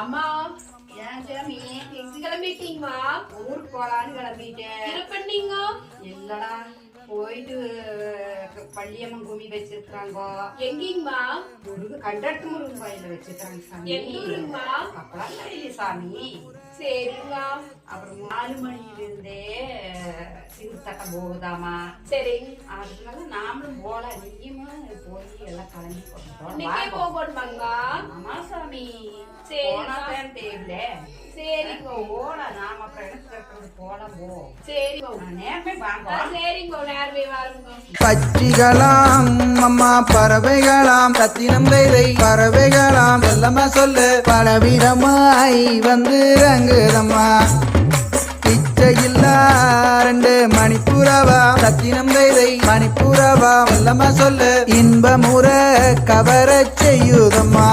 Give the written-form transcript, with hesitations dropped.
அம்மா ஏன் சாமி எங்க கிளம்பிட்டீங்களா? ஊருக்கு போலான்னு கிளம்பிட்டேன். இருப்பீங்க இல்லடா போயிட்டு பள்ளியம்மன் கும்மி வச்சிருக்காங்க. எங்கீங்கம்மா? கண்டட்டு முருகன் கோயில வச்சிருக்காங்க சாமி. எந்த ஊருங்கம்மா? அப்பலாம் தெரியல சாமி. சரிங்கம்மா. அப்புறம் 4 மணில இருந்தே தீர்த்தட்டம் போகுதாமா. சரி, அதனால நாமளும் போலாம். நீயும் போய் எல்லாம் கிளம்பி இன்னைக்கே போகணுமாங்க? ஆமா சாமி. சரி போனாதான் தெரியல. சரிங்க போலாம். நாம அப்புறம் எடுத்து போலாம். போ சரிங்க நேரமே வாங்க. சரிங்க நேரமே வாருங்க. பட்சிகளாம் அம்மா பறவைகளாம் ரத்தினம் கைதை பறவைகளாம் செல்லம்மா சொல்லு பலவிதமாய் வந்து ரங்குதம்மா பிச்சையில்லா 2 மணிப்புறவா ரத்தினம் கைதை மணிப்புறவா செல்லம்மா சொல்லு இன்பமுற கவரச் செய்யுதம்மா.